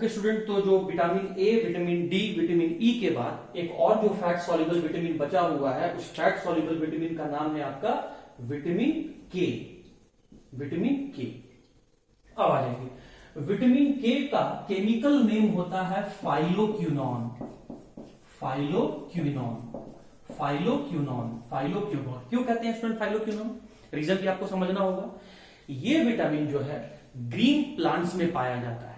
Okay student, तो जो vitamin A, vitamin D, vitamin E के बाद एक और जो फैट सॉल्युबल विटामिन बचा हुआ है, उस फैट सॉल्युबल विटामिन का नाम है आपका विटामिन के। विटामिन के। अब आ जाएंगे, विटामिन के का केमिकल नेम होता है फाइलोक्विनोन। Phylloquinone, phylloquinone, phylloquinone. क्यों कहते हैं स्टूडेंट फाइलोक्विनोन? रीजन भी आपको समझना होगा। ये विटामिन जो है ग्रीन प्लांट्स में पाया जाता है।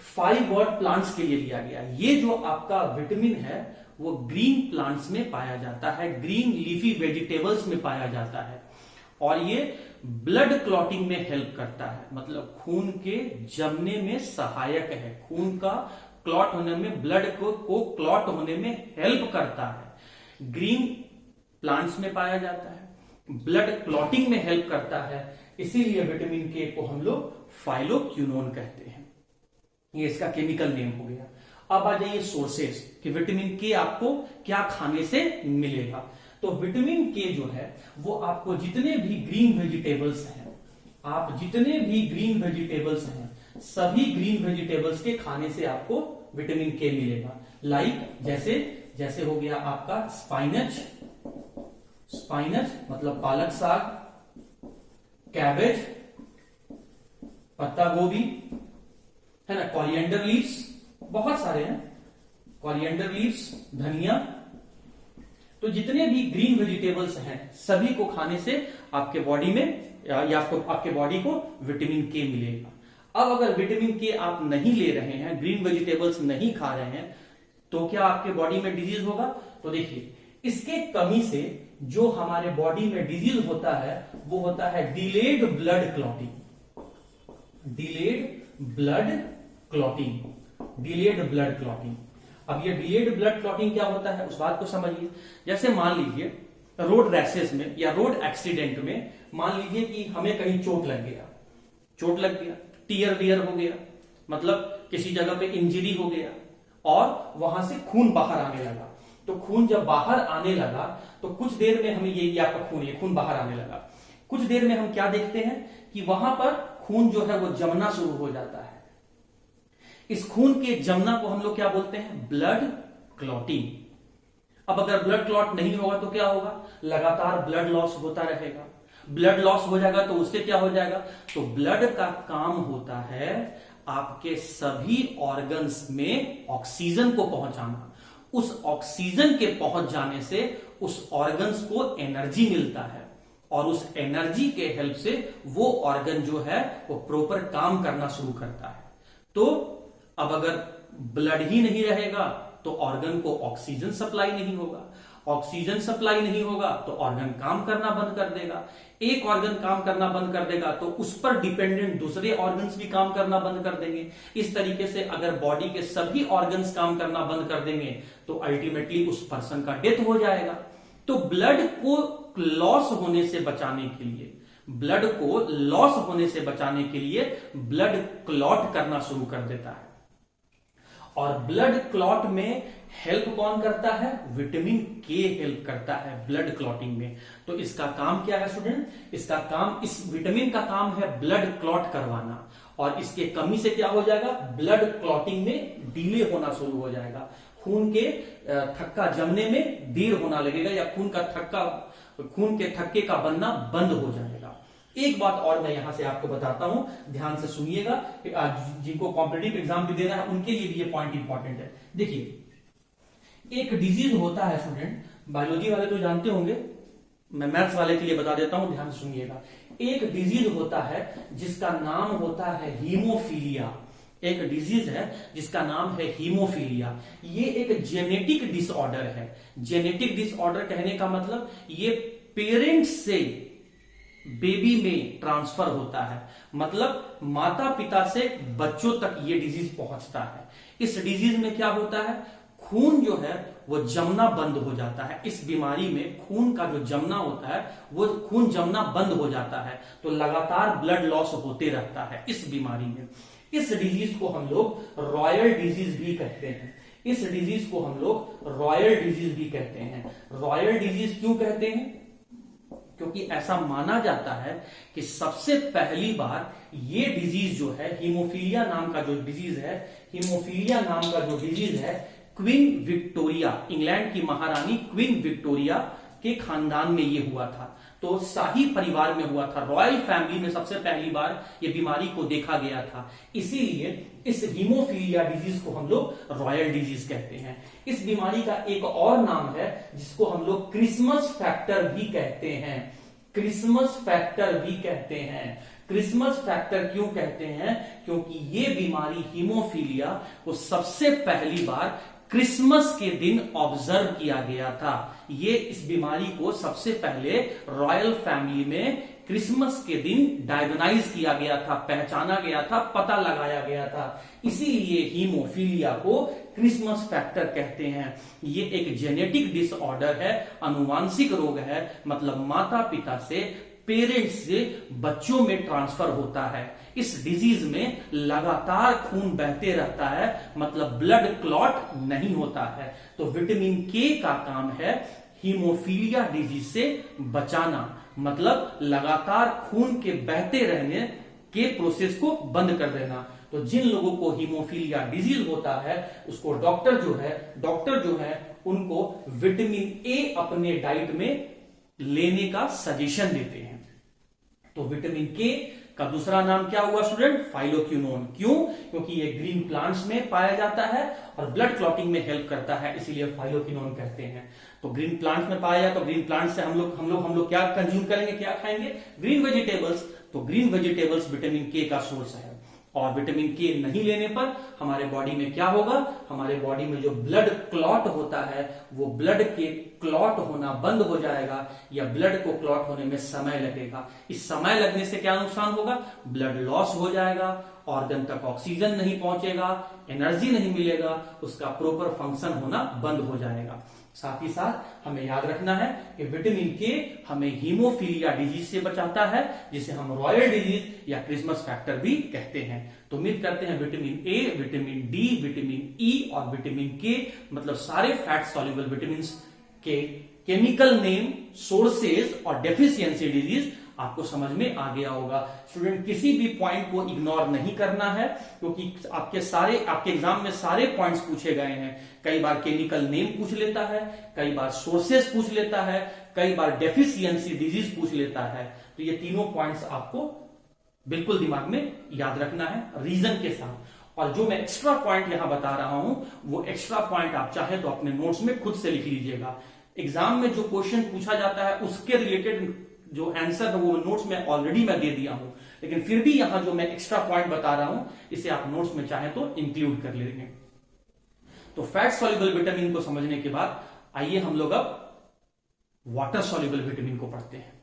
5 वर्ड प्लांट्स के लिए लिया गया। ये जो आपका विटामिन है वो ग्रीन प्लांट्स में पाया जाता है, ग्रीन लीफी वेजिटेबल्स में पाया जाता है, और ये ब्लड क्लॉटिंग में हेल्प करता है, मतलब खून के जमने में सहायक है, खून का क्लॉट होने में, ब्लड को क्लॉट होने में हेल्प करता है। ग्रीन प्लांट्स में पाया जाता है, ब्लड क्लॉटिंग में हेल्प करता है, इसीलिए विटामिन के को हम लोग फाइलोक्विनोन कहते हैं। ये इसका केमिकल नेम हो गया। अब आ जाइए सोर्सेस कि विटामिन के आपको क्या खाने से मिलेगा। तो विटामिन के जो है वो आपको जितने भी ग्रीन वेजिटेबल्स हैं, आप जितने भी ग्रीन वेजिटेबल्स हैं, सभी ग्रीन वेजिटेबल्स के खाने से आपको विटामिन के मिलेगा। लाइक जैसे हो गया आपका स्पाइनच, स्पाइनच मतलब पालक साग, कैबेज, पत्ता गोभी, है ना, कोरिएंडर लीव्स, बहुत सारे हैं, कोरिएंडर लीव्स, धनिया। तो जितने भी ग्रीन वेजिटेबल्स हैं सभी को खाने से आपके बॉडी में या आपके बॉडी को विटामिन के मिलेगा। अब अगर विटामिन के आप नहीं ले रहे हैं, ग्रीन वेजिटेबल्स नहीं खा रहे हैं, तो क्या आपके बॉडी में डिजीज होगा? तो देखिए, इसके कमी से जो हमारे बॉडी में डिजीज होता है वो होता है delayed blood clotting. Delayed blood clotting, delayed blood clotting. अब ये डिलेड ब्लड क्लॉटिंग क्या होता है उस बात को समझिए। जैसे मान लीजिए रोड रैशेस में या रोड एक्सीडेंट में मान लीजिए कि हमें कहीं चोट लग गया, टीयर वियर हो गया, मतलब किसी जगह पे इंजरी हो गया और वहां से खून बाहर आने लगा। तो खून जब बाहर आने लगा तो कुछ देर में हमें ये आपका खून बाहर आने लगा। कुछ देर में हम क्या देखते हैं कि वहां पर खून जो है वो जमना शुरू हो जाता है। इस खून के जमना को हम लोग क्या बोलते हैं? Blood clotting. अब अगर ब्लड क्लॉट नहीं होगा तो क्या होगा? लगातार ब्लड लॉस होता रहेगा। ब्लड लॉस हो जाएगा तो उससे क्या हो जाएगा? तो ब्लड का काम होता है आपके सभी ऑर्गन्स में ऑक्सीजन को पहुंचाना। उस ऑक्सीजन के पहुंच जाने से उस ऑर्गन्स को एनर्जी मिलता है और उस एनर्जी के हेल्प से वो ऑर्गन जो है वो प्रॉपर काम करना शुरू करता है। तो अब अगर ब्लड ही नहीं रहेगा तो ऑर्गन को ऑक्सीजन सप्लाई नहीं होगा, ऑक्सीजन सप्लाई नहीं होगा तो ऑर्गन काम करना बंद कर देगा। एक ऑर्गन काम करना बंद कर देगा तो उस पर डिपेंडेंट दूसरे ऑर्गन्स भी काम करना बंद कर देंगे। इस तरीके से अगर बॉडी के सभी ऑर्गन्स काम करना बंद कर देंगे तो अल्टीमेटली उस पर्सन का डेथ हो जाएगा। तो ब्लड को लॉस होने से बचाने के लिए, ब्लड को लॉस होने से बचाने के लिए ब्लड क्लॉट करना शुरू कर देता है। और ब्लड क्लॉट में हेल्प कौन करता है? विटामिन के हेल्प करता है ब्लड क्लॉटिंग में। तो इसका काम क्या है स्टूडेंट? इसका काम, इस विटामिन का काम है ब्लड क्लॉट करवाना, और इसके कमी से क्या हो जाएगा? ब्लड क्लॉटिंग में डिले होना शुरू हो जाएगा। खून के थक्का जमने में देर होना लगेगा या खून के थक्के का बनना बंद हो जाएगा। एक बात और मैं यहां से आपको बताता हूं, ध्यान से सुनिएगा, जिनको कॉम्पिटिटिव एग्जाम भी देना है उनके लिए भी ये पॉइंट इंपॉर्टेंट है। देखिए, एक डिजीज होता है स्टूडेंट, बायोलॉजी वाले तो जानते होंगे, मैं मैथ्स वाले के लिए बता देता हूं, ध्यान से सुनिएगा। एक डिजीज होता है जिसका नाम होता है हीमोफीलिया। एक डिजीज है जिसका नाम है हीमोफीलिया। ये एक जेनेटिक डिसऑर्डर है। जेनेटिक डिसऑर्डर कहने का मतलब ये पेरेंट्स से बेबी में ट्रांसफर होता है, मतलब माता पिता से बच्चों तक ये डिजीज पहुंचता है। इस डिजीज में क्या होता है? खून जो है वो जमना बंद हो जाता है। इस बीमारी में खून का जो जमना होता है वो खून जमना बंद हो जाता है, तो लगातार ब्लड लॉस होते रहता है इस बीमारी में। इस डिजीज को हम लोग रॉयल डिजीज भी कहते हैं। इस डिजीज को हम लोग रॉयल डिजीज भी कहते हैं। रॉयल डिजीज क्यों कहते हैं? क्योंकि ऐसा माना जाता है कि सबसे पहली बार ये डिजीज जो है, हीमोफीलिया नाम का जो डिजीज है, हीमोफीलिया नाम का जो डिजीज है, क्वीन विक्टोरिया, इंग्लैंड की महारानी क्वीन विक्टोरिया के खानदान में ये हुआ था। तो शाही परिवार में हुआ था, रॉयल फैमिली में सबसे पहली बार ये बीमारी को देखा गया था। इसीलिए इस हीमोफीलिया डिजीज को हम लोग रॉयल डिजीज कहते हैं। इस बीमारी का एक और नाम है जिसको हम लोग क्रिसमस फैक्टर भी कहते हैं। क्रिसमस फैक्टर भी कहते हैं। क्रिसमस फैक्टर क्यों कहते हैं? क्योंकि ये बीमारी हीमोफीलिया को सबसे पहली बार क्रिसमस के दिन ऑब्जर्व किया गया था। ये इस बीमारी को सबसे पहले रॉयल फैमिली में क्रिसमस के दिन डायग्नाइज किया गया था, पहचाना गया था, पता लगाया गया था। इसीलिए हीमोफीलिया को क्रिसमस फैक्टर कहते हैं। ये एक जेनेटिक डिसऑर्डर है, अनुवांशिक रोग है, मतलब माता पिता से, पेरेंट्स से बच्चों में ट्रांसफर होता है। इस डिजीज में लगातार खून बहते रहता है, मतलब ब्लड क्लॉट नहीं होता है। तो विटामिन के का काम है हीमोफीलिया डिजीज से बचाना, मतलब लगातार खून के बहते रहने के प्रोसेस को बंद कर देना। तो जिन लोगों को हीमोफीलिया डिजीज होता है उसको डॉक्टर जो है उनको विटामिन ए अपने डाइट में लेने का सजेशन देते हैं। तो विटामिन के का दूसरा नाम क्या हुआ स्टूडेंट? फाइलोक्विनोन। क्यों? क्योंकि ये ग्रीन प्लांट्स में पाया जाता है और ब्लड क्लॉटिंग में हेल्प करता है, इसीलिए फाइलोक्विनोन कहते हैं। तो ग्रीन प्लांट्स में पाया जाए तो ग्रीन प्लांट से हम लोग क्या कंज्यूम करेंगे, क्या खाएंगे? Green vegetables. तो ग्रीन वेजिटेबल्स विटामिन के का सोर्स है। और विटामिन के नहीं लेने पर हमारे बॉडी में क्या होगा? हमारे बॉडी में जो ब्लड क्लॉट होता है वो ब्लड के क्लॉट होना बंद हो जाएगा, या ब्लड को क्लॉट होने में समय लगेगा। इस समय लगने से क्या नुकसान होगा? ब्लड लॉस हो जाएगा, ऑर्गन तक ऑक्सीजन नहीं पहुंचेगा, एनर्जी नहीं मिलेगा, उसका प्रॉपर फंक्शन होना बंद हो जाएगा। साथ ही साथ हमें याद रखना है कि विटामिन के हमें हीमोफीलिया डिजीज से बचाता है, जिसे हम रॉयल डिजीज या क्रिसमस फैक्टर भी कहते हैं। तो उम्मीद करते हैं vitamin A, vitamin D, vitamin E और विटामिन के, मतलब सारे फैट सॉल्युबल विटामिन के केमिकल नेम, सोर्सेज और डेफिशिएंसी डिजीज आपको समझ में आ गया होगा। स्टूडेंट किसी भी पॉइंट को इग्नोर नहीं करना है, क्योंकि आपके एग्जाम में सारे पॉइंट्स पूछे गए हैं। कई बार केमिकल नेम पूछ लेता है, कई बार सोर्सेस पूछ लेता है, कई बार डेफिशिएंसी डिजीज पूछ लेता है। तो ये तीनों पॉइंट्स आपको बिल्कुल दिमाग में याद रखना है रीजन के साथ। और जो मैं एक्स्ट्रा पॉइंट यहां बता रहा हूं वो एक्स्ट्रा पॉइंट आप चाहे तो अपने नोट्स में खुद से लिख लीजिएगा। एग्जाम में जो क्वेश्चन पूछा जाता है उसके रिलेटेड जो आंसर है वो नोट्स में ऑलरेडी मैं दे दिया हूं, लेकिन फिर भी यहां जो मैं एक्स्ट्रा पॉइंट बता रहा हूं इसे आप नोट्स में चाहे तो इंक्लूड कर लेंगे। तो फैट सॉल्युबल विटामिन को समझने के बाद आइए हम लोग अब वाटर सॉल्युबल विटामिन को पढ़ते हैं।